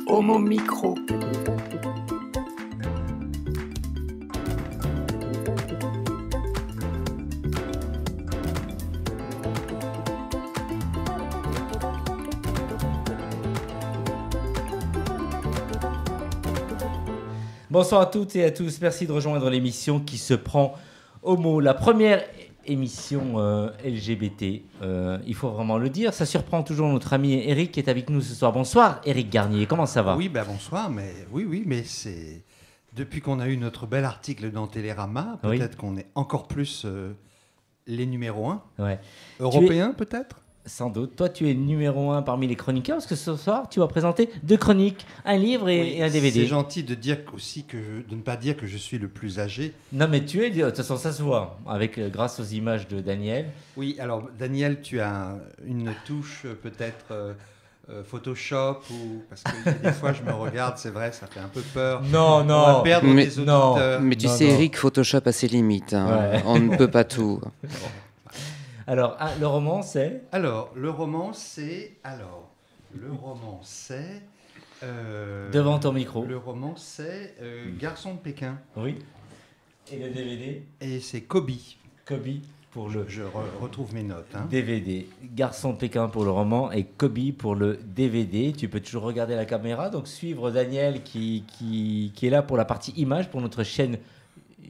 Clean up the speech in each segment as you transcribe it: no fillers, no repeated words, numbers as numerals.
Homo Micro. Bonsoir à toutes et à tous, merci de rejoindre l'émission qui se prend Homo, la première émission LGBT, il faut vraiment le dire. Ça surprend toujours notre ami Eric qui est avec nous ce soir. Bonsoir Eric Garnier, comment ça va? Oui, bonsoir, mais mais c'est depuis qu'on a eu notre bel article dans Télérama, peut-être qu'on est encore plus les numéros 1. Ouais. Européens peut-être? Sans doute. Toi, tu es numéro 1 parmi les chroniqueurs, parce que ce soir, tu vas présenter 2 chroniques, un livre et un DVD. C'est gentil de dire aussi de ne pas dire que je suis le plus âgé. Non, mais tu es, de toute façon, ça se voit, grâce aux images de Daniel. Oui, alors Daniel, tu as une touche peut-être Photoshop, parce que des fois je me regarde, c'est vrai, ça fait un peu peur. Non. On va perdre des auditeurs. Mais tu sais, Eric, Photoshop a ses limites. Hein. Ouais. On ne peut pas tout. Alors, le roman, c'est le roman, c'est... devant ton micro. Le roman, c'est Garçon de Pékin. Oui. Et le DVD? Et c'est Kobe. Kobe pour le... Je retrouve mes notes. Hein. DVD. Garçon de Pékin pour le roman et Kobe pour le DVD. Tu peux toujours regarder la caméra, donc suivre Daniel qui est là pour la partie image, pour notre chaîne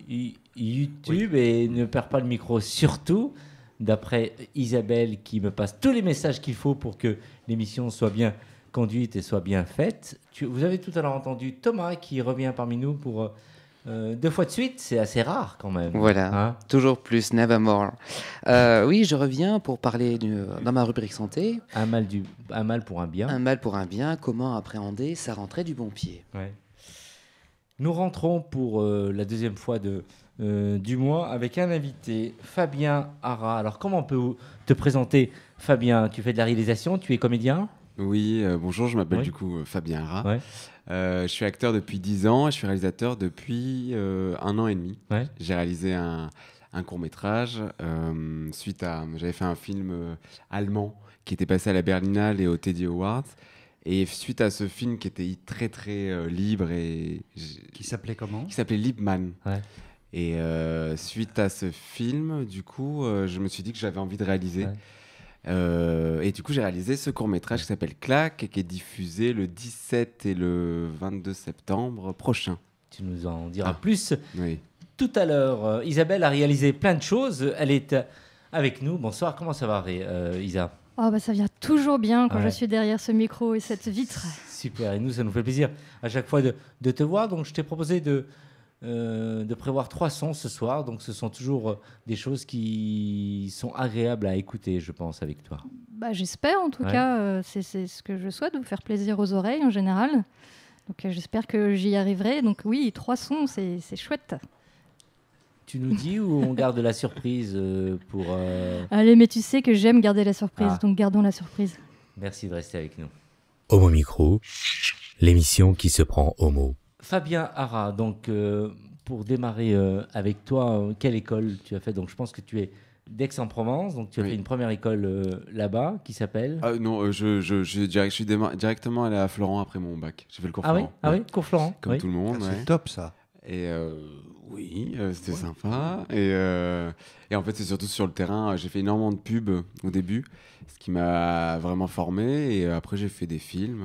YouTube. Oui. Et ne perds pas le micro surtout. D'après Isabelle qui me passe tous les messages qu'il faut pour que l'émission soit bien conduite et soit bien faite. Vous avez tout à l'heure entendu Thomas qui revient parmi nous pour 2 fois de suite. C'est assez rare quand même. Voilà, hein, toujours plus, never more. Oui, je reviens pour parler dans ma rubrique santé. Un mal pour un bien. Un mal pour un bien, comment appréhender sa rentrée du bon pied. Ouais. Nous rentrons pour la 2e fois du mois avec un invité, Fabien Hara. Alors, comment on peut te présenter, Fabien? Tu fais de la réalisation, tu es comédien? Oui, bonjour, je m'appelle du coup Fabien Hara. Ouais. Je suis acteur depuis 10 ans et je suis réalisateur depuis 1 an et demi. Ouais. J'ai réalisé un court-métrage suite à... J'avais fait un film allemand qui était passé à la Berlinale et au Teddy Awards. Et suite à ce film qui était très très libre et... Qui s'appelait comment? Qui s'appelait Liebman. Ouais. Et suite à ce film, du coup, je me suis dit que j'avais envie de réaliser. Ouais. Et du coup, j'ai réalisé ce court-métrage qui s'appelle Claque et qui est diffusé le 17 et le 22 septembre prochain. Tu nous en diras plus tout à l'heure. Isabelle a réalisé plein de choses. Elle est avec nous. Bonsoir, comment ça va, Isa? Ça vient toujours bien quand je suis derrière ce micro et cette vitre. Super, et nous, ça nous fait plaisir à chaque fois de te voir. Donc, je t'ai proposé de prévoir 3 sons ce soir. Donc, ce sont toujours des choses qui sont agréables à écouter, je pense, avec toi. J'espère, en tout cas. C'est ce que je souhaite, vous faire plaisir aux oreilles, en général. Donc, j'espère que j'y arriverai. Donc, oui, 3 sons, c'est chouette. Tu nous dis ou on garde la surprise pour... Allez, mais tu sais que j'aime garder la surprise, donc gardons la surprise. Merci de rester avec nous. Homo Micro, l'émission qui se prend Homo. Fabien Hara, donc pour démarrer avec toi, quelle école tu as fait? Donc je pense que tu es d'Aix-en-Provence, donc tu as fait une première école là-bas qui s'appelle... Non, je suis directement allé à Florent après mon bac. J'ai fait le cours Florent. Ah oui, cours Florent. Comme tout le monde. C'est top ça. Et oui, c'était sympa. Et en fait, c'est surtout sur le terrain. J'ai fait énormément de pubs au début, ce qui m'a vraiment formé. Et après, j'ai fait des films.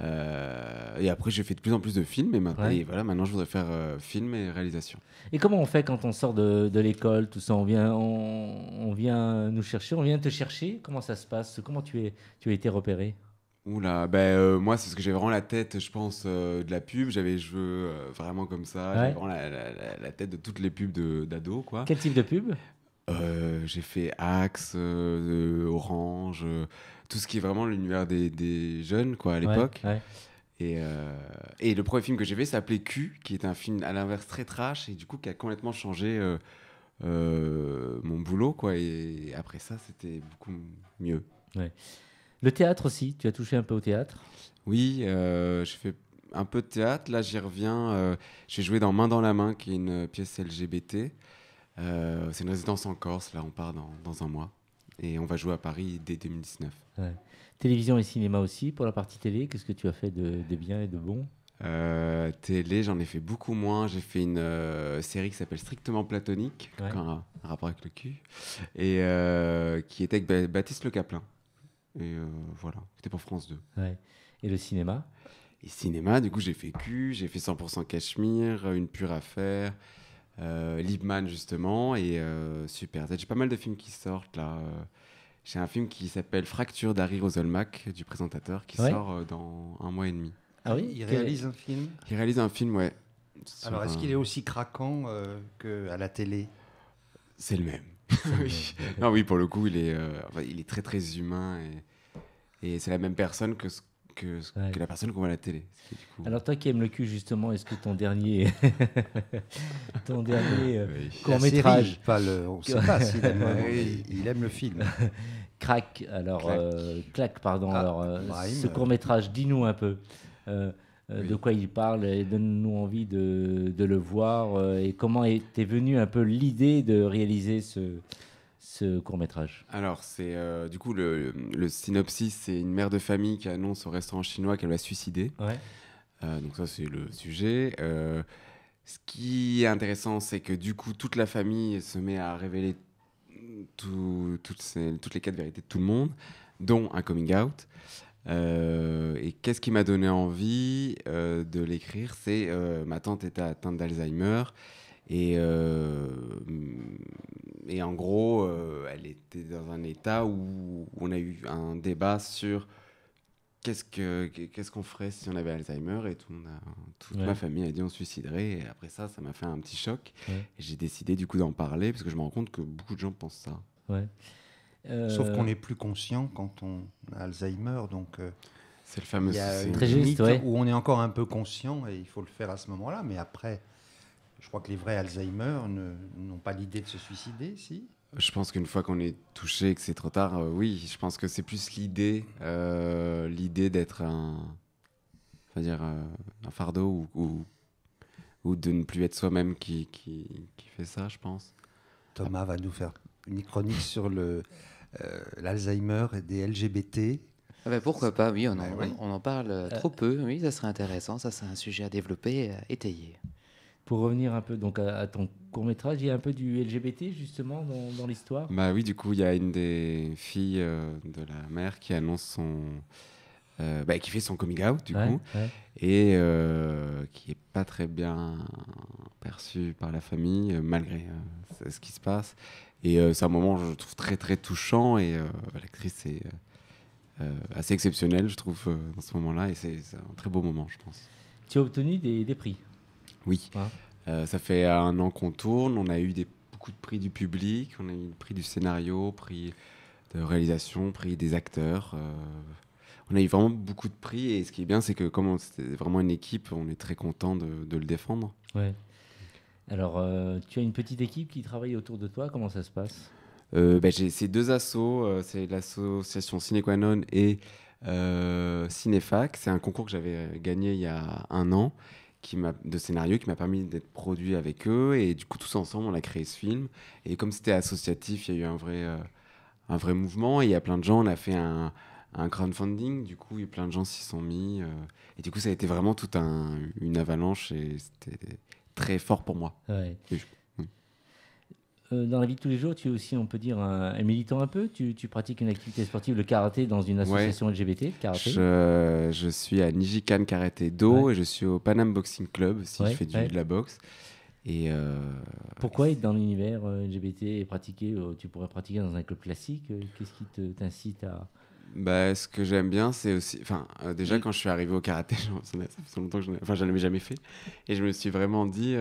Et après, j'ai fait de plus en plus de films. Et maintenant, je voudrais faire film et réalisation. Et comment on fait quand on sort de l'école, tout ça? On vient nous chercher, on vient te chercher. Comment ça se passe? Comment tu as été repéré? Oula, moi, c'est parce que j'ai vraiment la tête, je pense, de la pub. J'avais les cheveux vraiment comme ça. J'avais vraiment la tête de toutes les pubs d'ados, quoi. Quel type de pub? J'ai fait Axe, Orange, tout ce qui est vraiment l'univers des jeunes, quoi, à l'époque. Ouais. Et le premier film que j'ai fait s'appelait Q, qui est un film à l'inverse très trash et du coup qui a complètement changé mon boulot, quoi. Et après ça, c'était beaucoup mieux. Ouais. Le théâtre aussi, tu as touché un peu au théâtre? Oui, je fais un peu de théâtre. Là, j'y reviens. J'ai joué dans Main dans la main, qui est une pièce LGBT. C'est une résidence en Corse. Là, on part dans un mois. Et on va jouer à Paris dès 2019. Ouais. Télévision et cinéma aussi, pour la partie télé, qu'est-ce que tu as fait de bien et de bon? Télé, j'en ai fait beaucoup moins. J'ai fait une série qui s'appelle Strictement Platonique, qui a un rapport avec le cul, et qui était avec Baptiste Le Caplin. Et voilà, c'était pour France 2. Ouais. Et le cinéma? Et cinéma, du coup, j'ai fait Q, j'ai fait 100% Cachemire, Une pure affaire, Liebman, justement, et Super Z. J'ai pas mal de films qui sortent, là. J'ai un film qui s'appelle Fracture d'Harry Roselmack, du présentateur, qui sort dans 1 mois et demi. Ah oui, il réalise un film. Il réalise un film, ouais. Alors, est-ce qu'il est aussi craquant qu'à la télé? C'est le même. Oui. Non, oui, pour le coup, il est très très humain et c'est la même personne que la personne qu'on voit à la télé. Du coup... Alors toi qui aimes le cul justement, est-ce que ton dernier court-métrage, on ne sait pas s'il aime, il aime le film. Claque, ce court-métrage, dis-nous un peu de quoi il parle et donne-nous envie de le voir et comment t'es venue un peu l'idée de réaliser ce court-métrage. Alors, c'est du coup le synopsis, c'est une mère de famille qui annonce au restaurant chinois qu'elle va se suicider. Ouais. Donc ça, c'est le sujet. Ce qui est intéressant, c'est que du coup, toute la famille se met à révéler toutes les 4 vérités de tout le monde, dont un coming out. Et qu'est-ce qui m'a donné envie de l'écrire? C'est ma tante était atteinte d'Alzheimer. Et en gros, elle était dans un état où on a eu un débat sur qu'est-ce qu'on ferait si on avait Alzheimer, et toute ma famille a dit on se suiciderait. Et après ça m'a fait un petit choc. Ouais. Et j'ai décidé du coup d'en parler parce que je me rends compte que beaucoup de gens pensent ça. Ouais. Sauf qu'on est plus conscient quand on a Alzheimer, donc c'est le fameux. Il y a une très limite juste, où on est encore un peu conscient et il faut le faire à ce moment-là. Mais après, je crois que les vrais Alzheimer n'ont pas l'idée de se suicider, si. Je pense qu'une fois qu'on est touché et que c'est trop tard, oui, je pense que c'est plus l'idée d'être un fardeau ou de ne plus être soi-même qui fait ça, je pense. Thomas va nous faire une chronique sur l'Alzheimer et des LGBT. Ah ben pourquoi pas, oui, on en parle trop peu, oui, ça serait intéressant, ça c'est un sujet à développer, à étayer. Pour revenir un peu donc à ton court-métrage, il y a un peu du LGBT justement dans l'histoire? Bah oui, du coup, il y a une des filles de la mère qui annonce qui fait son coming out, du coup, et qui n'est pas très bien perçue par la famille, malgré ce qui se passe. Et c'est un moment, je trouve, très, très touchant, et l'actrice est assez exceptionnelle, je trouve, dans ce moment-là, et c'est un très beau moment, je pense. Tu as obtenu des prix? Oui. Ça fait 1 an qu'on tourne, on a eu beaucoup de prix du public, on a eu le prix du scénario, prix de réalisation, prix des acteurs. On a eu vraiment beaucoup de prix, et ce qui est bien, c'est que comme c'était vraiment une équipe, on est très content de le défendre. Ouais. Alors, tu as une petite équipe qui travaille autour de toi, comment ça se passe? J'ai ces 2 assos, c'est l'association Sine Qua Non et Cinéfac. C'est un concours que j'avais gagné il y a 1 an de scénario qui m'a permis d'être produit avec eux, et du coup tous ensemble on a créé ce film, et comme c'était associatif, il y a eu un vrai mouvement, et il y a plein de gens, on a fait un crowdfunding, du coup, et plein de gens s'y sont mis, et du coup ça a été vraiment toute une avalanche, et c'était très fort pour moi. Ouais. Dans la vie de tous les jours, tu es aussi, on peut dire, un militant un peu. Tu pratiques une activité sportive, le karaté, dans une association LGBT, karaté. Je suis à Nijikan Karaté Do, et je suis au Panam Boxing Club aussi, je fais de la boxe. Et pourquoi être dans l'univers LGBT et pratiquer tu pourrais pratiquer dans un club classique? Qu'est-ce qui t'incite à... Ce que j'aime bien, c'est aussi... déjà, quand je suis arrivé au karaté, ça fait longtemps que je n'en avais jamais fait. Et je me suis vraiment dit...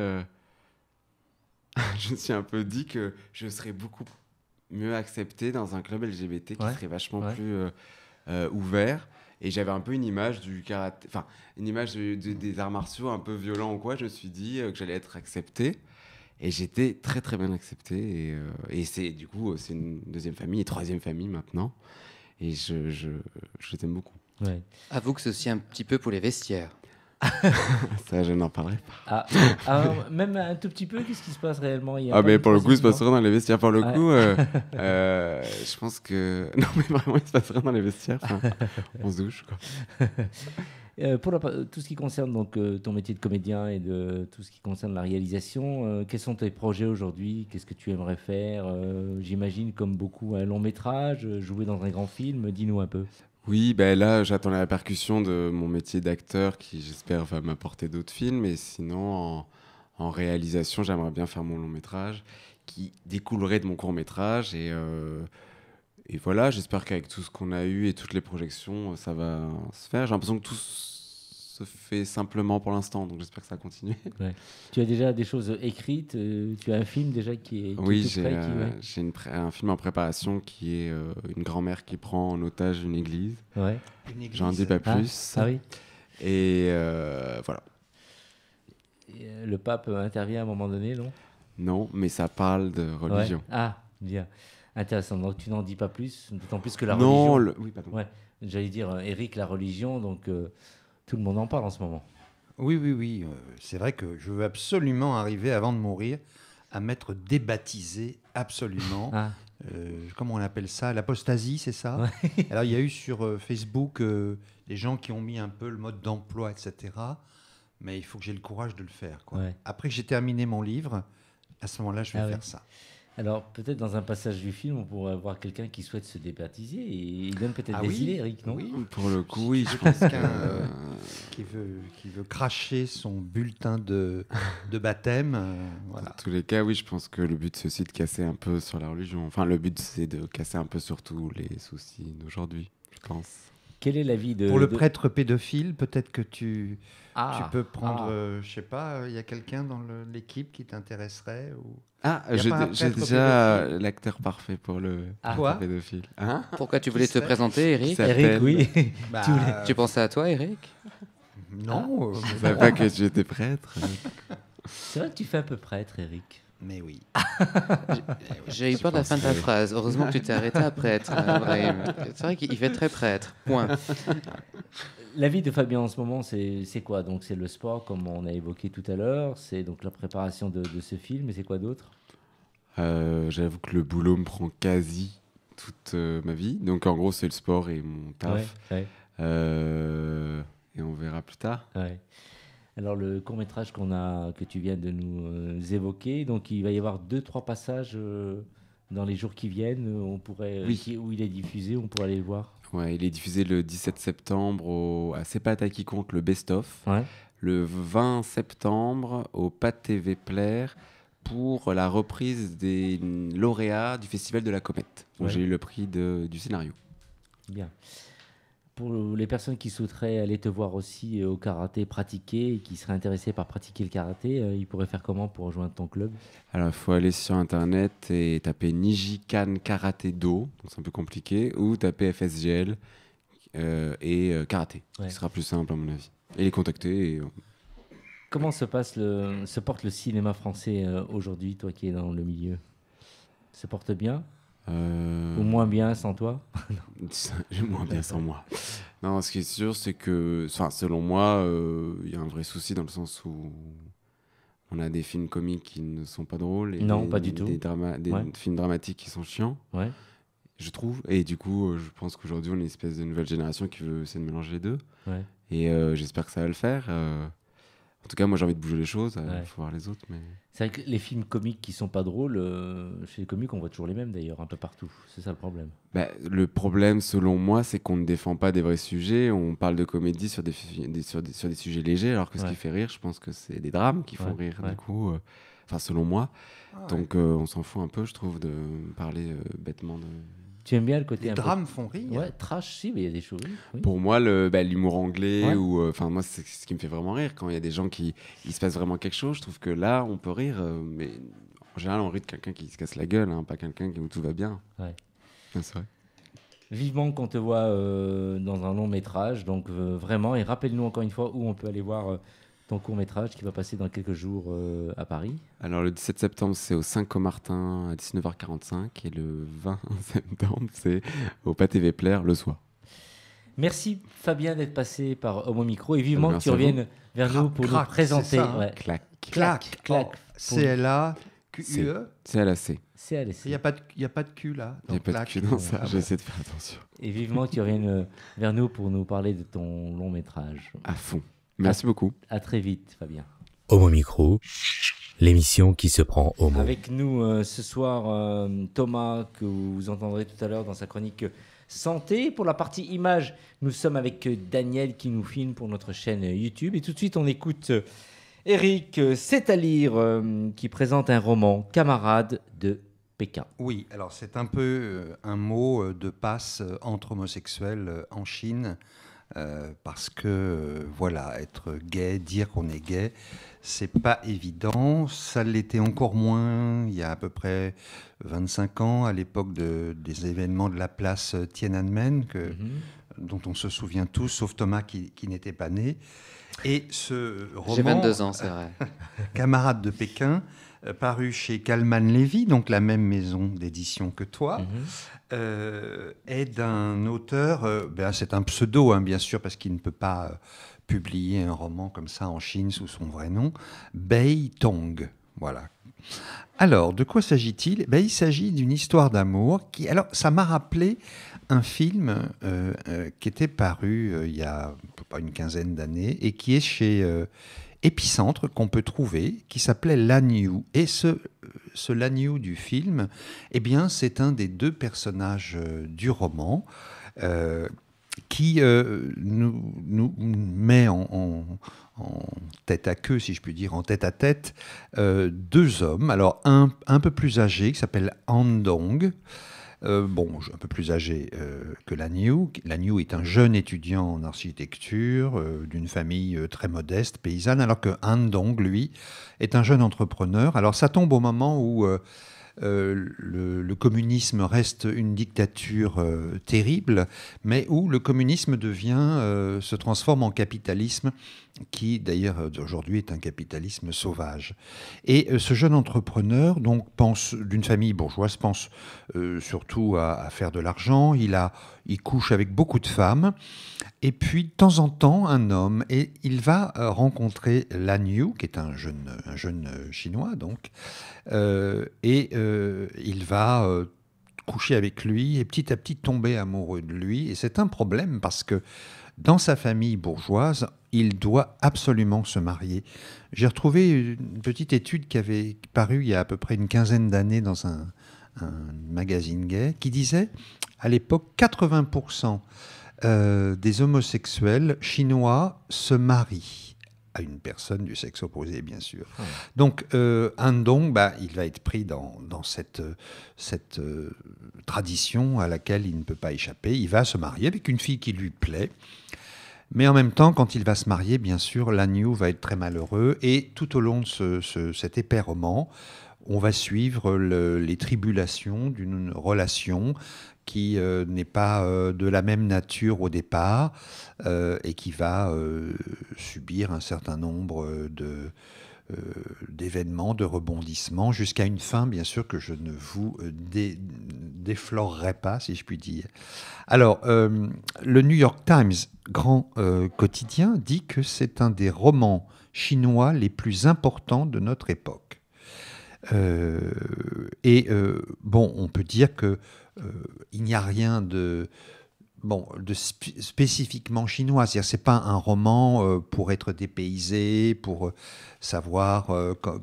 je me suis un peu dit que je serais beaucoup mieux accepté dans un club LGBT qui serait vachement plus ouvert. Et j'avais un peu une image du karaté, une image des arts martiaux un peu violents ou quoi. Je me suis dit que j'allais être accepté. Et j'étais très très bien accepté. Et c'est du coup, c'est une 2e famille et 3e famille maintenant. Et je t'aime beaucoup. Ouais. Avoue que c'est aussi un petit peu pour les vestiaires. Ça, je n'en parlerai pas. Même un tout petit peu, qu'est-ce qui se passe réellement? Mais pour le coup, il se passe rien dans les vestiaires. Pour le coup, je pense que... Non, mais vraiment, il se passe rien dans les vestiaires. On se douche, quoi. Pour tout ce qui concerne donc, ton métier de comédien et de tout ce qui concerne la réalisation, quels sont tes projets aujourd'hui? Qu'est-ce que tu aimerais faire? J'imagine, comme beaucoup, un long métrage, jouer dans un grand film. Dis-nous un peu. Oui, ben là, j'attends la répercussion de mon métier d'acteur qui, j'espère, va m'apporter d'autres films. Et sinon, en réalisation, j'aimerais bien faire mon long métrage qui découlerait de mon court métrage. Et voilà, j'espère qu'avec tout ce qu'on a eu et toutes les projections, ça va se faire. J'ai l'impression que tout se fait simplement pour l'instant, donc j'espère que ça va continuer. Ouais. Tu as déjà des choses écrites? Tu as un film déjà qui est Oui, tout prêt, j'ai un film en préparation qui est une grand-mère qui prend en otage une église. Ouais. J'en dis pas plus. Ah oui. Et voilà. Et, le pape intervient à un moment donné, non? Non, mais ça parle de religion. Ouais. Ah, bien. Intéressant. Donc tu n'en dis pas plus, d'autant plus que la religion... Oui, pardon. Ouais. J'allais dire, Eric, la religion, donc tout le monde en parle en ce moment. Oui. C'est vrai que je veux absolument arriver, avant de mourir, à m'être débaptisé, absolument. Comment on appelle ça? L'apostasie, c'est ça? Ouais. Alors, il y a eu sur Facebook des gens qui ont mis un peu le mode d'emploi, etc. Mais il faut que j'ai le courage de le faire, quoi. Ouais. Après que j'ai terminé mon livre, à ce moment-là, je vais faire ça. Alors, peut-être dans un passage du film, on pourrait avoir quelqu'un qui souhaite se débaptiser et il donne peut-être des idées, Eric, non? Oui. Pour le coup, oui. Je pense quelqu'un qui veut cracher son bulletin de baptême. Voilà. Dans tous les cas, oui, je pense que le but, c'est aussi de casser un peu sur la religion. Enfin, le but, c'est de casser un peu sur tous les soucis d'aujourd'hui, je pense. Quel est l'avis de... Pour le prêtre pédophile, peut-être que tu peux prendre... je sais pas, il y a quelqu'un dans l'équipe qui t'intéresserait ou... J'ai déjà l'acteur parfait pour le Quoi pédophile. Hein? Pourquoi tu voulais te présenter, Eric? Eric, oui. Tu pensais à toi, Eric? Non. Je ne savais pas que tu étais prêtre. C'est vrai que tu fais un peu prêtre, Eric. Mais oui. J'ai eu peur de la fin de ta phrase. Heureusement que tu t'es arrêté à prêtre, Brahim. C'est vrai qu'il fait très prêtre. Point. La vie de Fabien en ce moment, c'est quoi? Donc c'est le sport, comme on a évoqué tout à l'heure. C'est donc la préparation de ce film. Et c'est quoi d'autre? J'avoue que le boulot me prend quasi toute ma vie. Donc en gros, c'est le sport et mon taf. Ouais. Et on verra plus tard. Ouais. Alors le court-métrage que tu viens de nous évoquer, donc il va y avoir 2-3 passages dans les jours qui viennent, où il est diffusé, on pourra aller le voir. Ouais, il est diffusé le 17 septembre à C'est pas ta qui compte, le best-of. Ouais. Le 20 septembre au Pat TV Plaire pour la reprise des lauréats du Festival de la Comète, où j'ai eu le prix du scénario. Bien. Pour les personnes qui souhaiteraient aller te voir aussi au karaté pratiquer et qui seraient intéressées par pratiquer le karaté, ils pourraient faire comment pour rejoindre ton club? Alors, il faut aller sur Internet et taper Nijikan Karaté Do, donc c'est un peu compliqué, ou taper FSGL et karaté, ce sera plus simple à mon avis. Et les contacter. Comment se porte le cinéma français aujourd'hui, toi qui es dans le milieu? Se porte bien? Ou moins bien sans toi? Moins bien sans moi. Non, ce qui est sûr, c'est que, selon moi, y a un vrai souci dans le sens où on a des films comiques qui ne sont pas drôles et non, pas du tout. Des films dramatiques qui sont chiants, je trouve. Et du coup, je pense qu'aujourd'hui, on est une espèce de nouvelle génération qui veut essayer de mélanger les deux. Ouais. Et j'espère que ça va le faire. En tout cas, moi, j'ai envie de bouger les choses. Il faut voir les autres. Mais... C'est vrai que les films comiques qui sont pas drôles, chez les comiques, on voit toujours les mêmes d'ailleurs, un peu partout. C'est ça le problème. Le problème, selon moi, c'est qu'on ne défend pas des vrais sujets. On parle de comédie sur des sujets légers, alors que ce qui fait rire, je pense que c'est des drames qui font rire, du coup. Selon moi. Donc, on s'en fout un peu, je trouve, de parler bêtement de... Tu aimes bien le côté les drames font rire. Ouais, trash, si, mais il y a des choses. Oui. Pour moi, l'humour anglais, moi, c'est ce qui me fait vraiment rire. Quand il y a des gens il se passe vraiment quelque chose, je trouve que là, on peut rire. Mais en général, on rit de quelqu'un qui se casse la gueule, pas quelqu'un où tout va bien. Ouais. C'est vrai. Vivement qu'on te voit dans un long métrage. Donc, vraiment, et rappelle-nous encore une fois où on peut aller voir ton court-métrage qui va passer dans quelques jours à Paris. Alors, le 17 septembre, c'est au 5 Comartin à 19h45 et le 20 septembre, c'est au Pat TV Plaire le soir. Merci Fabien d'être passé par Homo Micro et vivement que tu reviennes vers nous pour nous présenter. Clac. C-L-A-Q-U-E. C-L-A-C. Il n'y a pas de Q là. Il n'y a pas de Q dans ça, j'essaie de faire attention. Et vivement que tu reviennes vers nous pour nous parler de ton long métrage. À fond. Merci beaucoup. À très vite Fabien. Homo Micro, l'émission qui se prend au mot. Avec nous ce soir Thomas, que vous entendrez tout à l'heure dans sa chronique santé. Pour la partie image, nous sommes avec Daniel qui nous filme pour notre chaîne YouTube. Et tout de suite, on écoute Eric C'est-à-lire qui présente un roman, Camarade de Pékin. Oui, alors c'est un peu un mot de passe entre homosexuels en Chine. Parce que, voilà, être gay, dire qu'on est gay, c'est pas évident. Ça l'était encore moins il y a à peu près 25 ans, à l'époque des événements de la place Tiananmen, dont on se souvient tous, sauf Thomas qui n'était pas né. Et ce roman... J'ai 22 ans, c'est vrai. Camarade de Pékin, paru chez Kalman Levy, donc la même maison d'édition que toi, est d'un auteur, c'est un pseudo, bien sûr, parce qu'il ne peut pas publier un roman comme ça en Chine sous son vrai nom, Bai Tong. Voilà. Alors, de quoi s'agit-il ? Il s'agit d'une histoire d'amour qui... Alors, ça m'a rappelé un film qui était paru il y a pas une quinzaine d'années et qui est chez... Épicentre qu'on peut trouver, qui s'appelait Lanniu. Et ce Lanniu du film, c'est un des deux personnages du roman qui nous met en tête à queue, si je puis dire, en tête à tête, deux hommes. Alors un peu plus âgé, qui s'appelle Han Dong. Un peu plus âgé que Lanniu. Lanniu est un jeune étudiant en architecture d'une famille très modeste, paysanne, alors que Han Dong, lui, est un jeune entrepreneur. Alors ça tombe au moment où le communisme reste une dictature terrible, mais où le communisme se transforme en capitalisme, qui d'ailleurs aujourd'hui est un capitalisme sauvage. Et ce jeune entrepreneur, donc, d'une famille bourgeoise, pense surtout à faire de l'argent. Il couche avec beaucoup de femmes. Et puis, de temps en temps, un homme. Et il va rencontrer Lanniu, qui est un jeune chinois, donc. Il va coucher avec lui et petit à petit tomber amoureux de lui. Et c'est un problème parce que dans sa famille bourgeoise, il doit absolument se marier. J'ai retrouvé une petite étude qui avait paru il y a à peu près une quinzaine d'années dans un magazine gay qui disait, à l'époque, 80% des homosexuels chinois se marient à une personne du sexe opposé, bien sûr. Donc, Han Dong, il va être pris dans cette tradition à laquelle il ne peut pas échapper. Il va se marier avec une fille qui lui plaît. Mais en même temps, quand il va se marier, bien sûr, Lanniu va être très malheureux. Et tout au long de cet épais roman, on va suivre les tribulations d'une relation qui n'est pas de la même nature au départ et qui va subir un certain nombre d'événements, de rebondissements, jusqu'à une fin, bien sûr, que je ne vous déflorerai pas, si je puis dire. Alors, le New York Times, grand quotidien, dit que c'est un des romans chinois les plus importants de notre époque. On peut dire que il n'y a rien de spécifiquement chinois. C'est-à-dire, c'est pas un roman pour être dépaysé, pour savoir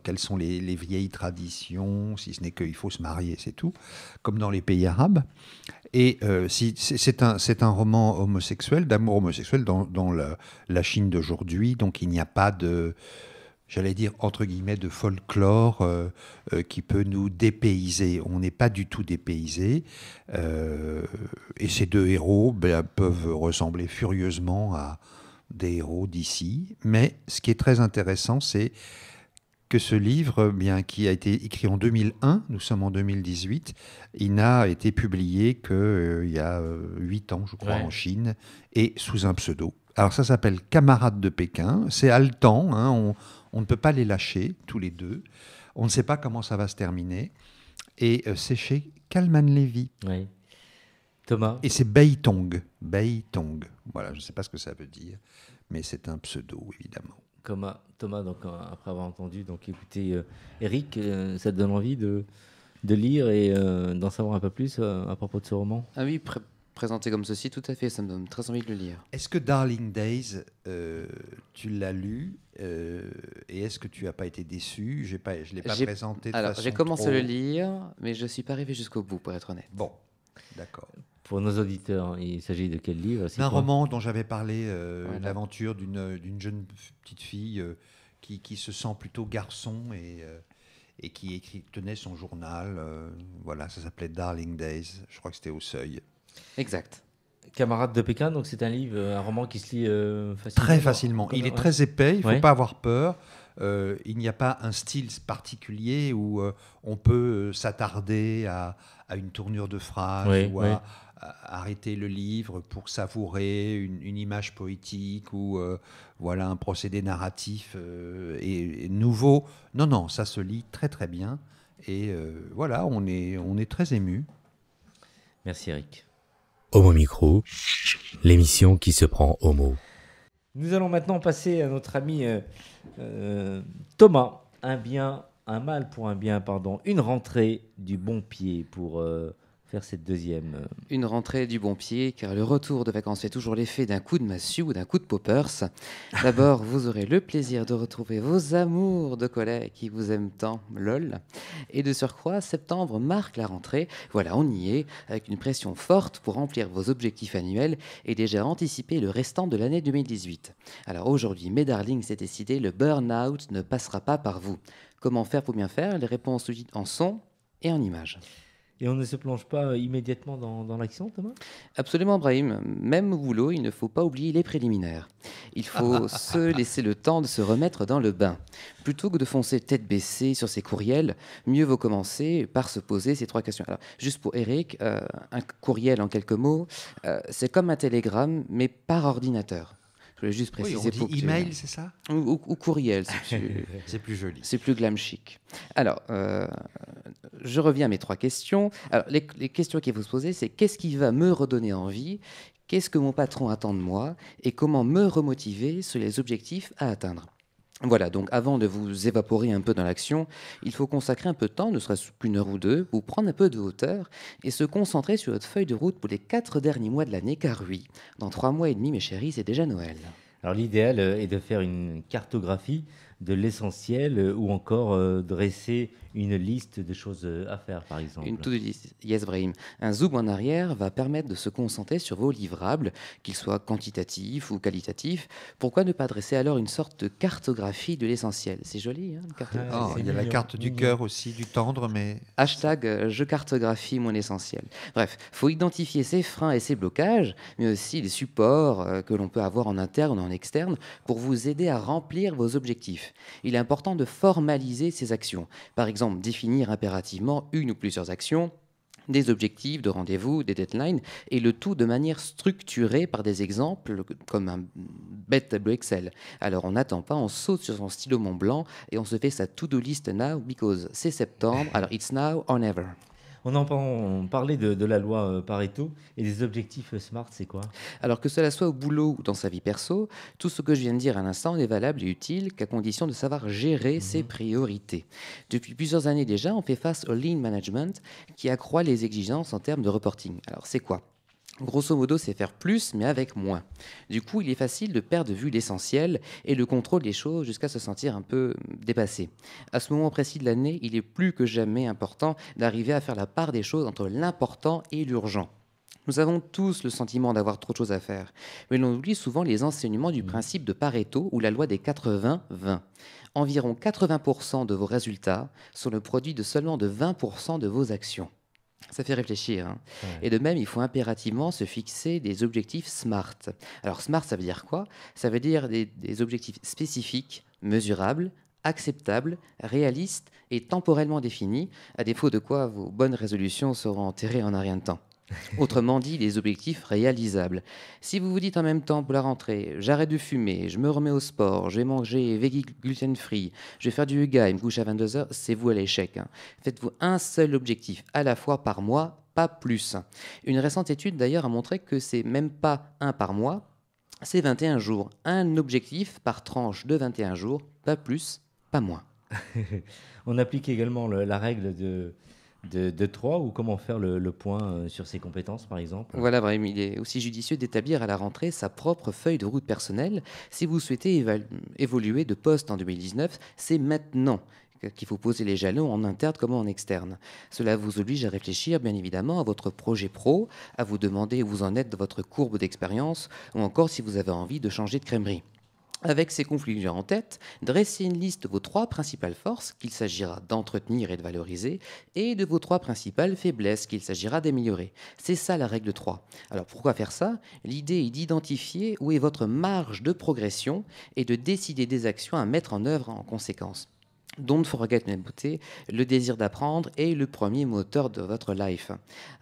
quelles sont les vieilles traditions, si ce n'est qu'il faut se marier, c'est tout, comme dans les pays arabes. Et c'est un roman homosexuel, d'amour homosexuel dans la Chine d'aujourd'hui. Donc il n'y a pas de... j'allais dire, entre guillemets, de folklore qui peut nous dépayser. On n'est pas du tout dépaysé. Et ces deux héros peuvent ressembler furieusement à des héros d'ici. Mais ce qui est très intéressant, c'est que ce livre, qui a été écrit en 2001, nous sommes en 2018, il n'a été publié qu'il y a 8 ans, je crois, en Chine, et sous un pseudo. Alors ça s'appelle Camarade de Pékin. C'est haletant, on ne peut pas les lâcher, tous les deux. On ne sait pas comment ça va se terminer. Et c'est chez Kalman Levy. Oui. Thomas. Et c'est Beitong. Beitong. Voilà, je ne sais pas ce que ça veut dire, mais c'est un pseudo, évidemment. Thomas, donc, après avoir entendu, donc écoutez, Eric, ça te donne envie de lire et d'en savoir un peu plus à propos de ce roman? Ah oui, présenté comme ceci, tout à fait, ça me donne très envie de le lire. Est-ce que Darling Days, tu l'as lu et est-ce que tu n'as pas été déçu? Je ne l'ai pas présenté de façon Alors, j'ai commencé à le lire, mais je ne suis pas arrivé jusqu'au bout, pour être honnête. Bon, d'accord. Pour nos auditeurs, il s'agit de quel livre? C'est un roman dont j'avais parlé, l'aventure d'une jeune petite fille qui se sent plutôt garçon et qui tenait son journal. Voilà, ça s'appelait Darling Days. Je crois que c'était au Seuil. Exact. Camarade de Pékin, donc c'est un roman qui se lit facilement. Très facilement. Il est très épais, il ne faut pas avoir peur. Il n'y a pas un style particulier où on peut s'attarder à une tournure de phrase ou à arrêter le livre pour savourer une image poétique ou voilà un procédé narratif et nouveau. Non, ça se lit très très bien et voilà, on est très ému. Merci Eric. Homo Micro, l'émission qui se prend au mot. Nous allons maintenant passer à notre ami Thomas. Un mal pour un bien, pardon. Une rentrée du bon pied pour faire cette deuxième. Une rentrée du bon pied, car le retour de vacances fait toujours l'effet d'un coup de massue ou d'un coup de poppers. D'abord, vous aurez le plaisir de retrouver vos amours de collègues qui vous aiment tant, lol. Et de surcroît, septembre marque la rentrée. Voilà, on y est, avec une pression forte pour remplir vos objectifs annuels et déjà anticiper le restant de l'année 2018. Alors aujourd'hui, mes darlings, c'est décidé, le burn-out ne passera pas par vous. Comment faire pour bien faire? Les réponses en son et en images. Et on ne se plonge pas immédiatement dans l'action, Thomas? Absolument, Brahim. Même au boulot, il ne faut pas oublier les préliminaires. Il faut se laisser le temps de se remettre dans le bain. Plutôt que de foncer tête baissée sur ses courriels, mieux vaut commencer par se poser ces 3 questions. Alors, juste pour Eric, un courriel en quelques mots, c'est comme un télégramme, mais par ordinateur. Je voulais juste préciser. Oui, on dit email, c'est ça? Ou courriel, c'est plus joli. C'est plus glam chic. Alors, je reviens à mes 3 questions. Alors, les questions qu'il faut se poser, c'est qu'est-ce qui va me redonner envie? Qu'est-ce que mon patron attend de moi? Et comment me remotiver sur les objectifs à atteindre? Voilà, donc avant de vous évaporer un peu dans l'action, il faut consacrer un peu de temps, ne serait-ce qu'une heure ou deux, pour prendre un peu de hauteur et se concentrer sur votre feuille de route pour les 4 derniers mois de l'année, car oui, dans 3 mois et demi, mes chéris, c'est déjà Noël. Alors l'idéal est de faire une cartographie de l'essentiel ou encore dresser une liste de choses à faire, par exemple. Une to-do list, yes Brahim. Un zoom en arrière va permettre de se concentrer sur vos livrables, qu'ils soient quantitatifs ou qualitatifs. Pourquoi ne pas dresser alors une sorte de cartographie de l'essentiel? C'est joli, hein, une cartographie. Il y a la carte du cœur aussi, du tendre, mais... Hashtag je cartographie mon essentiel. Bref, il faut identifier ses freins et ses blocages, mais aussi les supports que l'on peut avoir en interne ou en externe pour vous aider à remplir vos objectifs. Il est important de formaliser ces actions. Par exemple, définir impérativement une ou plusieurs actions, des objectifs de rendez-vous, des deadlines, et le tout de manière structurée par des exemples comme un bête tableau Excel. Alors on n'attend pas, on saute sur son stylo Mont Blanc et on se fait sa to-do list now because c'est septembre, alors it's now or never. On parlait de la loi Pareto et des objectifs SMART, c'est quoi? Alors que cela soit au boulot ou dans sa vie perso, tout ce que je viens de dire à l'instant n'est valable et utile qu'à condition de savoir gérer ses priorités. Depuis plusieurs années déjà, on fait face au Lean Management qui accroît les exigences en termes de reporting. Alors c'est quoi? Grosso modo, c'est faire plus, mais avec moins. Du coup, il est facile de perdre de vue l'essentiel et le contrôle des choses jusqu'à se sentir un peu dépassé. À ce moment précis de l'année, il est plus que jamais important d'arriver à faire la part des choses entre l'important et l'urgent. Nous avons tous le sentiment d'avoir trop de choses à faire, mais l'on oublie souvent les enseignements du principe de Pareto ou la loi des 80-20. Environ 80% de vos résultats sont le produit de seulement de 20% de vos actions. Ça fait réfléchir. Hein. Ouais. Et de même, il faut impérativement se fixer des objectifs SMART. Alors SMART, ça veut dire quoi? Ça veut dire des objectifs spécifiques, mesurables, acceptables, réalistes et temporellement définis, à défaut de quoi vos bonnes résolutions seront enterrées en un rien de temps. Autrement dit, des objectifs réalisables. Si vous vous dites en même temps pour la rentrée, j'arrête de fumer, je me remets au sport, je vais manger veggie gluten-free, je vais faire du yoga et me coucher à 22h, c'est vous à l'échec. Hein. Faites-vous un seul objectif à la fois par mois, pas plus. Une récente étude d'ailleurs a montré que c'est même pas 1 par mois, c'est 21 jours. Un objectif par tranche de 21 jours, pas plus, pas moins. On applique également la règle de 3 ou comment faire le point sur ses compétences, par exemple. Voilà, Brahim, il est aussi judicieux d'établir à la rentrée sa propre feuille de route personnelle. Si vous souhaitez évoluer de poste en 2019, c'est maintenant qu'il faut poser les jalons en interne comme en externe. Cela vous oblige à réfléchir, bien évidemment, à votre projet pro, à vous demander où vous en êtes de votre courbe d'expérience, ou encore si vous avez envie de changer de crèmerie. Avec ces conclusions en tête, dressez une liste de vos 3 principales forces qu'il s'agira d'entretenir et de valoriser, et de vos 3 principales faiblesses qu'il s'agira d'améliorer. C'est ça la règle 3. Alors pourquoi faire ça? L'idée est d'identifier où est votre marge de progression et de décider des actions à mettre en œuvre en conséquence. Don't forget my beauté, le désir d'apprendre est le premier moteur de votre life.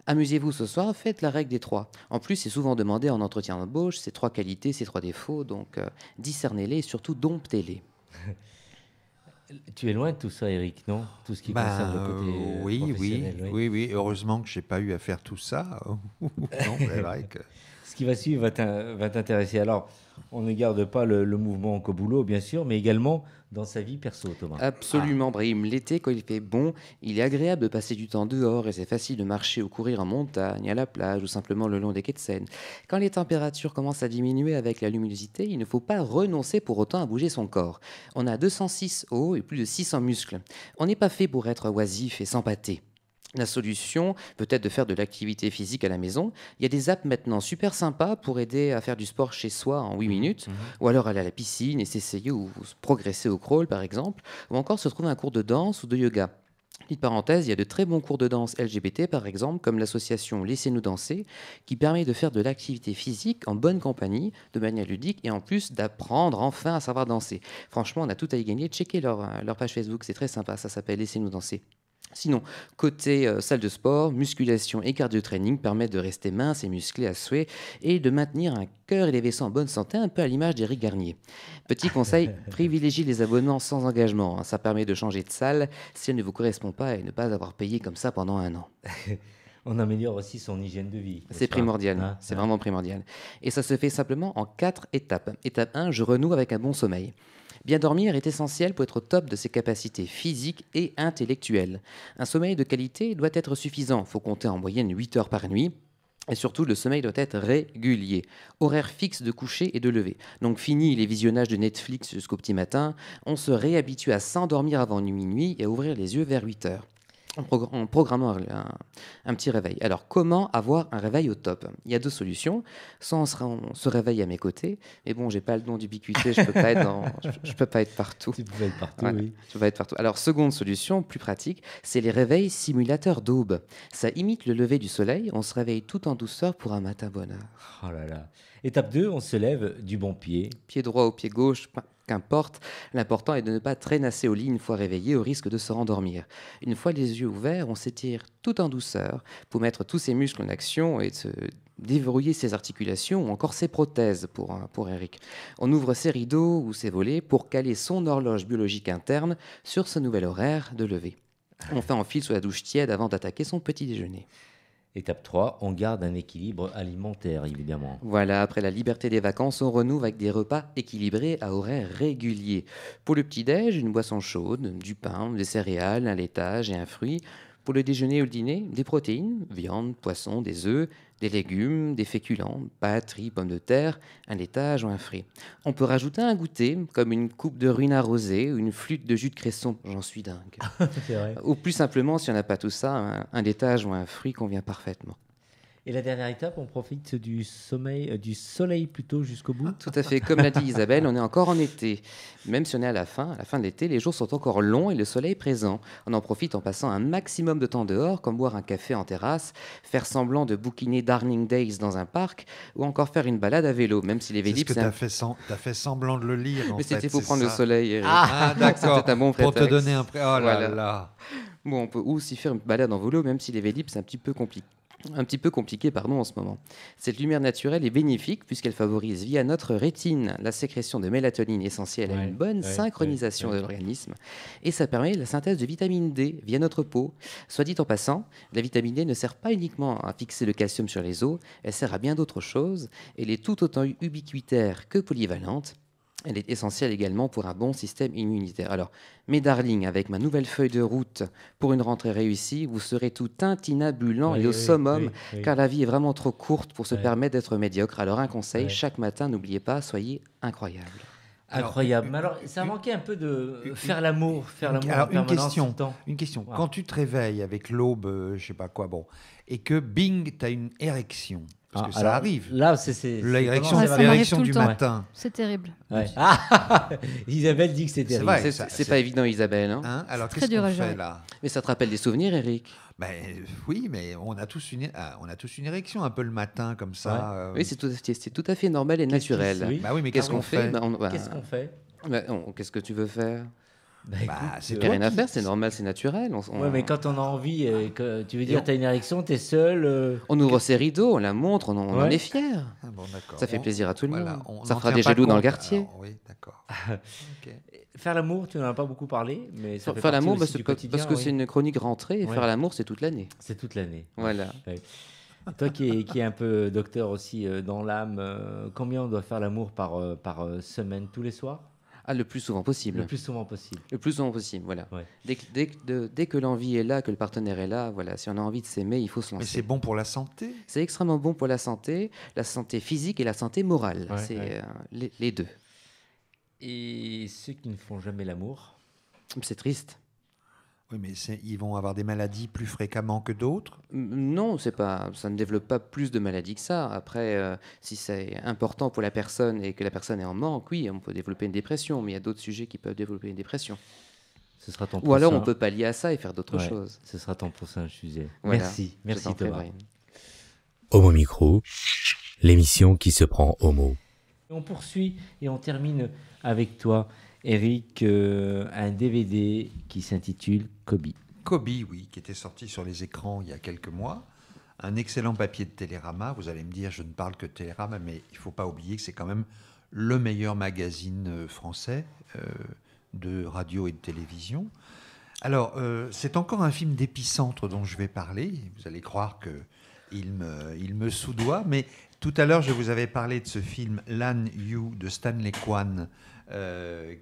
Amusez-vous ce soir, faites la règle des 3. En plus, c'est souvent demandé en entretien d'embauche, ces 3 qualités, ces 3 défauts, donc discernez-les et surtout domptez-les. Tu es loin de tout ça, Eric, non? Tout ce qui concerne le côté professionnel. Oui. Heureusement que je n'ai pas eu à faire tout ça. Non, c'est vrai que... Ce qui va suivre va t'intéresser. Alors, on ne garde pas le mouvement qu'au boulot, bien sûr, mais également dans sa vie perso, Thomas. Absolument, Brahim. L'été, quand il fait bon, il est agréable de passer du temps dehors et c'est facile de marcher ou courir en montagne, à la plage ou simplement le long des quais de Seine. Quand les températures commencent à diminuer avec la luminosité, il ne faut pas renoncer pour autant à bouger son corps. On a 206 os et plus de 600 muscles. On n'est pas fait pour être oisif et s'empâter. La solution peut être de faire de l'activité physique à la maison. Il y a des apps maintenant super sympas pour aider à faire du sport chez soi en 8 minutes, ou alors aller à la piscine et s'essayer ou progresser au crawl par exemple, ou encore se trouver un cours de danse ou de yoga. Petite parenthèse, il y a de très bons cours de danse LGBT par exemple, comme l'association Laissez-nous danser, qui permet de faire de l'activité physique en bonne compagnie, de manière ludique, et en plus d'apprendre enfin à savoir danser. Franchement, on a tout à y gagner. Checkez leur page Facebook, c'est très sympa, ça s'appelle Laissez-nous danser. Sinon, côté salle de sport, musculation et cardio-training permettent de rester mince et musclé à souhait et de maintenir un cœur et des vaisseaux en bonne santé, un peu à l'image d'Éric Garnier. Petit conseil, privilégiez les abonnements sans engagement. Ça permet de changer de salle si elle ne vous correspond pas et ne pas avoir payé comme ça pendant 1 an. On améliore aussi son hygiène de vie. C'est primordial, c'est vraiment primordial. Et ça se fait simplement en 4 étapes. Étape 1, je renoue avec un bon sommeil. Bien dormir est essentiel pour être au top de ses capacités physiques et intellectuelles. Un sommeil de qualité doit être suffisant. Il faut compter en moyenne 8 heures par nuit. Et surtout, le sommeil doit être régulier. Horaire fixe de coucher et de lever. Donc fini les visionnages de Netflix jusqu'au petit matin. On se réhabitue à s'endormir avant minuit et à ouvrir les yeux vers 8 heures. En programmant un petit réveil. Alors, comment avoir un réveil au top? Il y a 2 solutions. Soit on se réveille à mes côtés, mais bon, j'ai pas le don d'ubiquité, je peux pas être partout. Tu peux être partout, voilà, oui. Je peux pas être partout. Alors, seconde solution, plus pratique, c'est les réveils simulateurs d'aube. Ça imite le lever du soleil, on se réveille tout en douceur pour un matin bonheur. Oh là là. Étape 2, on se lève du bon pied. Pied droit ou pied gauche, qu'importe, l'important est de ne pas traînasser au lit une fois réveillé au risque de se rendormir. Une fois les yeux ouverts, on s'étire tout en douceur pour mettre tous ses muscles en action et se déverrouiller ses articulations ou encore ses prothèses pour Eric. On ouvre ses rideaux ou ses volets pour caler son horloge biologique interne sur ce nouvel horaire de lever. On enfile sous la douche tiède avant d'attaquer son petit déjeuner. Étape 3, on garde un équilibre alimentaire, évidemment. Voilà, après la liberté des vacances, on renoue avec des repas équilibrés à horaires réguliers. Pour le petit-déj, une boisson chaude, du pain, des céréales, un laitage et un fruit. Pour le déjeuner ou le dîner, des protéines, viande, poisson, des œufs, des légumes, des féculents, pâtes, riz, pommes de terre, un laitage ou un fruit. On peut rajouter un goûter, comme une coupe de ruine arrosée ou une flûte de jus de cresson. J'en suis dingue. C'est vrai. Ou plus simplement, si on n'a pas tout ça, un laitage ou un fruit convient parfaitement. Et la dernière étape, on profite du soleil plutôt jusqu'au bout. Tout à fait. Comme l'a dit Isabelle, on est encore en été. Même si on est à la fin de l'été, les jours sont encore longs et le soleil est présent. On en profite en passant un maximum de temps dehors, comme boire un café en terrasse, faire semblant de bouquiner Darning Days dans un parc, ou encore faire une balade à vélo, même si les Vélib... C'est ce que t'as fait semblant de le lire, en fait. Mais c'était pour prendre ça. le soleil, Eric. Ah, d'accord. C'était un bon prétexte. Pour te donner un... Oh là Voilà. là. Bon, on peut aussi faire une balade en vélo, même si les Vélib, c'est un petit peu compliqué. un petit peu compliqué en ce moment. Cette lumière naturelle est bénéfique puisqu'elle favorise via notre rétine la sécrétion de mélatonine essentielle à une bonne synchronisation de l'organisme et ça permet la synthèse de vitamine D via notre peau. Soit dit en passant, la vitamine D ne sert pas uniquement à fixer le calcium sur les os, elle sert à bien d'autres choses. Elle est tout autant ubiquitaire que polyvalente. Elle est essentielle également pour un bon système immunitaire. Alors, mes darlings, avec ma nouvelle feuille de route pour une rentrée réussie, vous serez tout intinabulant et au summum, car la vie est vraiment trop courte pour se permettre d'être médiocre. Alors, un conseil, chaque matin, n'oubliez pas, soyez incroyable. Incroyable. Mais alors, ça manquait un peu de faire l'amour. Alors, une question. Wow. Quand tu te réveilles avec l'aube, je sais pas quoi, et que bing, tu as une érection. Parce que ça arrive. Là, l'érection du matin. C'est terrible. Isabelle dit que c'est terrible. C'est pas évident, Isabelle. Hein alors, qu'est-ce qu'on fait là? Mais ça te rappelle des souvenirs, Eric? Oui, mais on a tous une érection un peu le matin comme ça. Oui, c'est tout à fait normal et naturel. Oui, mais qu'est-ce qu'on fait? Qu'est-ce qu'on fait? Qu'est-ce que tu veux faire? C'est rien à faire, c'est normal, c'est naturel. Oui, mais quand on a envie, tu veux dire, tu as une érection, tu es seul. On ouvre ses rideaux, on la montre, on en est fiers. Ça fait plaisir à tout le monde. Ça fera des jaloux dans le quartier. Alors, oui, d'accord. Okay. Faire l'amour, tu n'en as pas beaucoup parlé. Mais ça faire l'amour, parce que c'est une chronique rentrée, et faire l'amour, c'est toute l'année. C'est toute l'année. Voilà. Toi qui es un peu docteur aussi dans l'âme, combien on doit faire l'amour par semaine, tous les soirs? Le plus souvent possible. Le plus souvent possible. Le plus souvent possible, voilà. Ouais. Dès que l'envie est là, que le partenaire est là, voilà. Si on a envie de s'aimer, il faut se lancer. Mais c'est bon pour la santé. C'est extrêmement bon pour la santé physique et la santé morale. C'est les deux. Et ceux qui ne font jamais l'amour? C'est triste. Oui, mais ils vont avoir des maladies plus fréquemment que d'autres? Non, ça ne développe pas plus de maladies que ça. Après, si c'est important pour la personne et que la personne est en manque, oui, on peut développer une dépression, mais il y a d'autres sujets qui peuvent développer une dépression. Ce sera ton Ou alors on peut pallier à ça et faire d'autres choses. Ce sera ton prochain sujet. Voilà. Merci Thomas. Homo Micro, l'émission qui se prend au mot. On poursuit et on termine avec toi, Eric, un DVD qui s'intitule Kobe. Kobe, oui, qui était sorti sur les écrans il y a quelques mois. Un excellent papier de Télérama. Vous allez me dire, je ne parle que de Télérama, mais il ne faut pas oublier que c'est quand même le meilleur magazine français de radio et de télévision. Alors, c'est encore un film d'épicentre dont je vais parler. Vous allez croire qu'il me soudoie, mais tout à l'heure, je vous avais parlé de ce film Lan Yu de Stanley Kwan,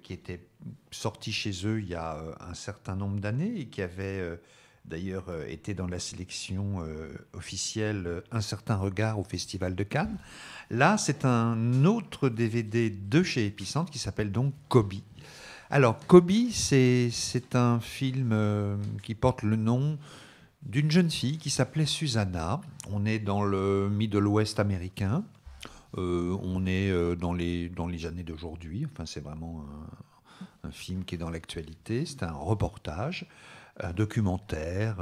qui était sorti chez eux il y a un certain nombre d'années et qui avait d'ailleurs été dans la sélection officielle Un certain regard au Festival de Cannes. Là, c'est un autre DVD de chez Épicentre qui s'appelle donc Kobe. Alors, Kobe, c'est un film qui porte le nom d'une jeune fille qui s'appelait Susanna. On est dans le Middle West américain. On est dans les années d'aujourd'hui. Enfin, c'est vraiment un film qui est dans l'actualité. C'est un reportage, un documentaire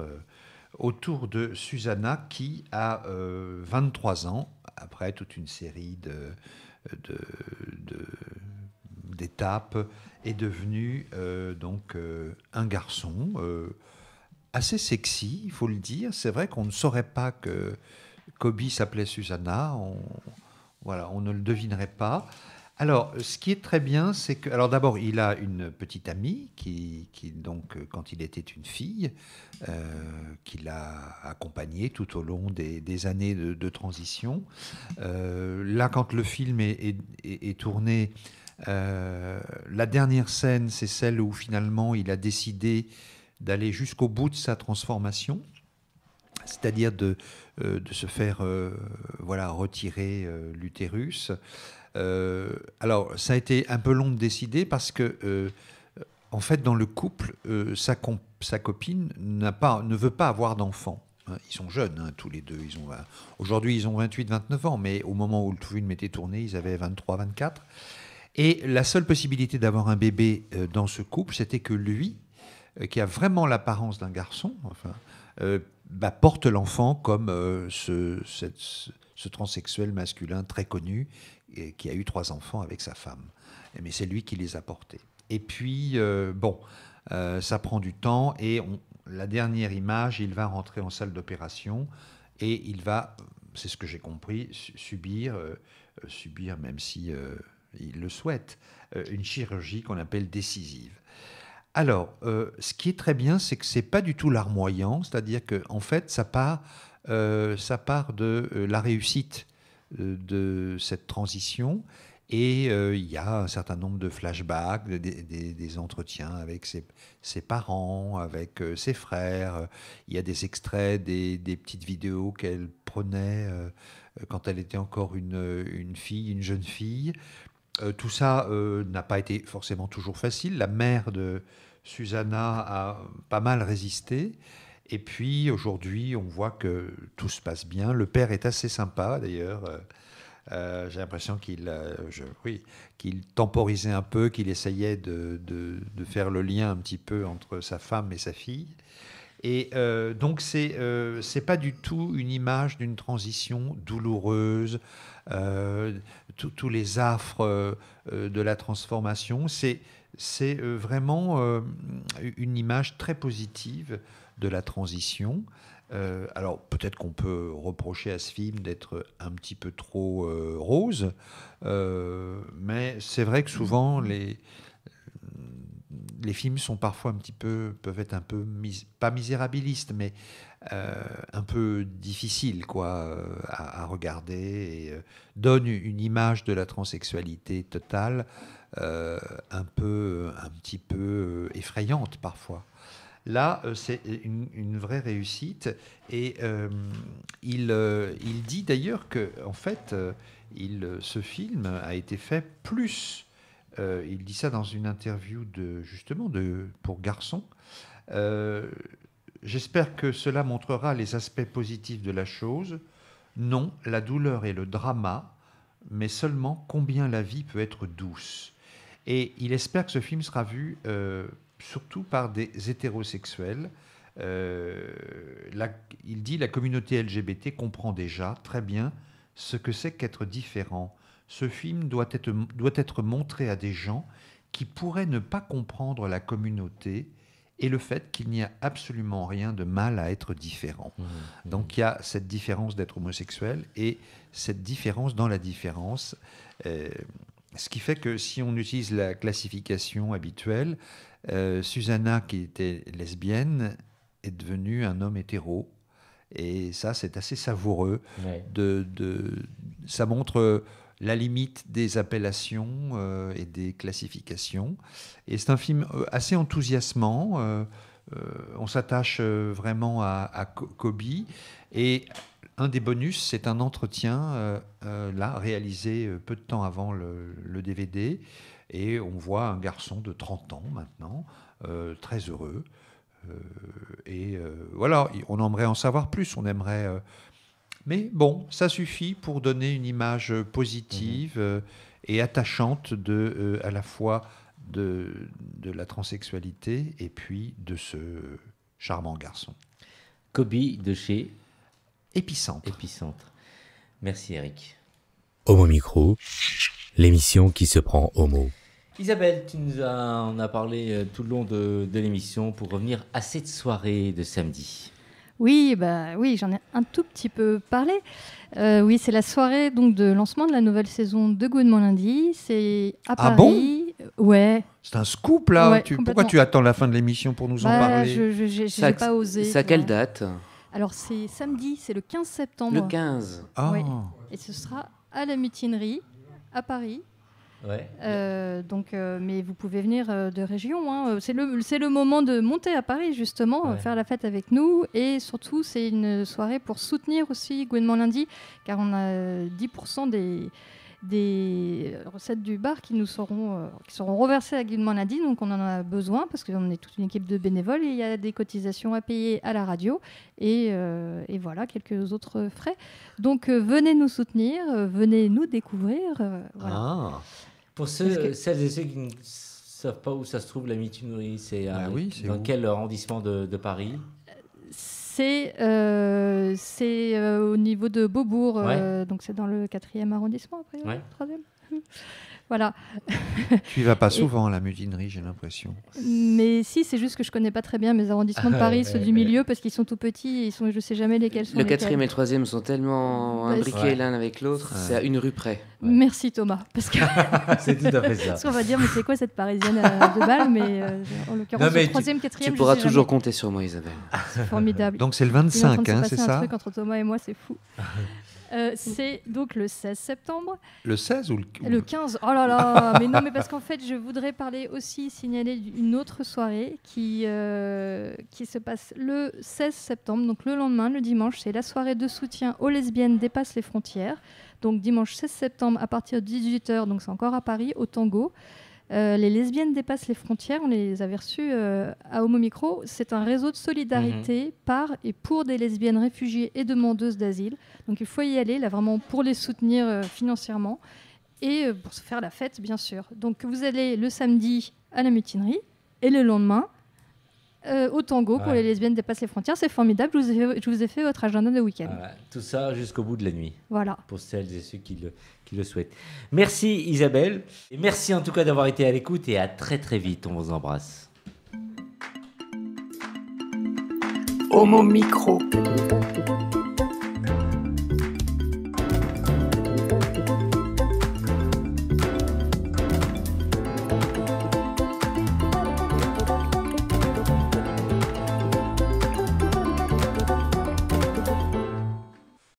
autour de Susanna qui a 23 ans, après toute une série d'étapes, est devenu un garçon assez sexy, il faut le dire. C'est vrai qu'on ne saurait pas que Kobe s'appelait Susanna. On ne le devinerait pas. Alors, ce qui est très bien, c'est que... Alors d'abord, il a une petite amie qui donc, quand il était une fille, qui l'a accompagné tout au long des années de transition. Là, quand le film est tourné, la dernière scène, c'est celle où finalement il a décidé d'aller jusqu'au bout de sa transformation, c'est-à-dire de se faire retirer l'utérus. Alors, ça a été un peu long de décider parce que, en fait, dans le couple, sa copine ne veut pas avoir d'enfant. Ils sont jeunes, tous les deux. Aujourd'hui, ils ont 28-29 ans, mais au moment où le film était tourné, ils avaient 23-24. Et la seule possibilité d'avoir un bébé dans ce couple, c'était que lui, qui a vraiment l'apparence d'un garçon, porte l'enfant comme ce transsexuel masculin très connu qui a eu 3 enfants avec sa femme. Mais c'est lui qui les a portés. Et puis, ça prend du temps et la dernière image, il va rentrer en salle d'opération et il va, c'est ce que j'ai compris, subir, même si il le souhaite, une chirurgie qu'on appelle décisive. Alors, ce qui est très bien, c'est que c'est pas du tout larmoyant, c'est-à-dire que en fait, ça part de la réussite de cette transition, et il y a un certain nombre de flashbacks, des entretiens avec ses parents, avec ses frères. Il y a des extraits, des petites vidéos qu'elle prenait quand elle était encore une jeune fille. Tout ça n'a pas été forcément toujours facile. La mère de Susanna a pas mal résisté. Et puis aujourd'hui, on voit que tout se passe bien. Le père est assez sympa d'ailleurs. J'ai l'impression qu'il temporisait un peu, qu'il essayait de faire le lien un petit peu entre sa femme et sa fille. Et donc c'est pas du tout une image d'une transition douloureuse, tous les affres de la transformation. C'est vraiment une image très positive de la transition. Alors peut-être qu'on peut reprocher à ce film d'être un petit peu trop rose, mais c'est vrai que souvent les films sont parfois peuvent être un peu, pas misérabilistes, mais un peu difficiles à regarder, et donnent une image de la transsexualité totale un petit peu effrayante parfois. Là, c'est une vraie réussite, et il dit d'ailleurs que en fait, ce film a été fait plus. Il dit ça dans une interview pour Garçon. J'espère que cela montrera les aspects positifs de la chose. Non, la douleur et le drama, mais seulement combien la vie peut être douce. Et il espère que ce film sera vu surtout par des hétérosexuels. Il dit la communauté LGBT comprend déjà très bien ce que c'est qu'être différent. Ce film doit être montré à des gens qui pourraient ne pas comprendre la communauté et le fait qu'il n'y a absolument rien de mal à être différent. Donc il y a cette différence d'être homosexuel et cette différence dans la différence. Ce qui fait que si on utilise la classification habituelle, Susanna, qui était lesbienne, est devenue un homme hétéro. Et ça, c'est assez savoureux. Ouais. Ça montre la limite des appellations et des classifications. Et c'est un film assez enthousiasmant. On s'attache vraiment à Kobe. Et un des bonus, c'est un entretien là, réalisé peu de temps avant le DVD. Et on voit un garçon de 30 ans maintenant, très heureux. Voilà, on aimerait en savoir plus, on aimerait... mais bon, ça suffit pour donner une image positive et attachante à la fois de la transsexualité et puis de ce charmant garçon. Kobe de chez Épicentre. Merci Eric. Homo Micro, l'émission qui se prend homo. Isabelle, on a parlé tout le long de l'émission pour revenir à cette soirée de samedi. Oui, j'en ai un tout petit peu parlé. Oui, c'est la soirée donc de lancement de la nouvelle saison de Good Morning Lundi. C'est à Paris. Bon ouais. C'est un scoop là. Ouais, pourquoi tu attends la fin de l'émission pour nous en parler? Je n'ai pas osé. C'est à quelle date? Alors c'est samedi, c'est le 15 septembre. Le 15. Ah. Ouais. Et ce sera à la Mutinerie, à Paris. Ouais. Mais vous pouvez venir de région. Hein. C'est le moment de monter à Paris, justement, faire la fête avec nous. Et surtout, c'est une soirée pour soutenir aussi Gouinement Lundi, car on a 10% des recettes du bar qui seront reversées à Gouinement Lundi. Donc, on en a besoin parce qu'on est toute une équipe de bénévoles et il y a des cotisations à payer à la radio et voilà, quelques autres frais. Donc, venez nous soutenir, venez nous découvrir. Voilà. Ah. Pour celles et ceux qui ne savent pas où ça se trouve, la Mutinerie, c'est dans quel arrondissement de Paris? C'est au niveau de Beaubourg, donc c'est dans le 4e arrondissement, après, 3e. Voilà. Tu y vas pas souvent à la mutinerie, j'ai l'impression. Mais si, c'est juste que je connais pas très bien mes arrondissements de Paris, ceux du milieu, parce qu'ils sont tout petits et je sais jamais lesquels sont lesquels. Le 4e et le 3e sont tellement imbriqués l'un avec l'autre, c'est à une rue près. Merci Thomas, parce que c'est tout à fait ça. Parce qu'on va dire, mais c'est quoi cette Parisienne de Bâle, mais en l'occurrence, le 3e, 4e. Tu pourras toujours compter sur moi, Isabelle. C'est formidable. Donc c'est le 25, c'est ça? Un truc entre Thomas et moi, c'est fou. C'est donc le 16 septembre. Le 16 ou le 15? Oh là là. Mais non, mais parce qu'en fait, je voudrais signaler une autre soirée qui se passe le 16 septembre, donc le lendemain, le dimanche. C'est la soirée de soutien aux lesbiennes dépassent les frontières. Donc dimanche 16 septembre à partir de 18h, donc c'est encore à Paris, au Tango. Les lesbiennes dépassent les frontières, on les avait reçues à Homo Micro. C'est un réseau de solidarité par et pour des lesbiennes réfugiées et demandeuses d'asile. Donc il faut y aller, là vraiment pour les soutenir financièrement et pour se faire la fête, bien sûr. Donc vous allez le samedi à la mutinerie et le lendemain au Tango pour les lesbiennes dépassent les frontières. C'est formidable, je vous ai fait votre agenda de week-end. Tout ça jusqu'au bout de la nuit. Voilà. Pour celles et ceux qui le souhaitent. Merci Isabelle. Et merci en tout cas d'avoir été à l'écoute et à très très vite. On vous embrasse. Homo Micro.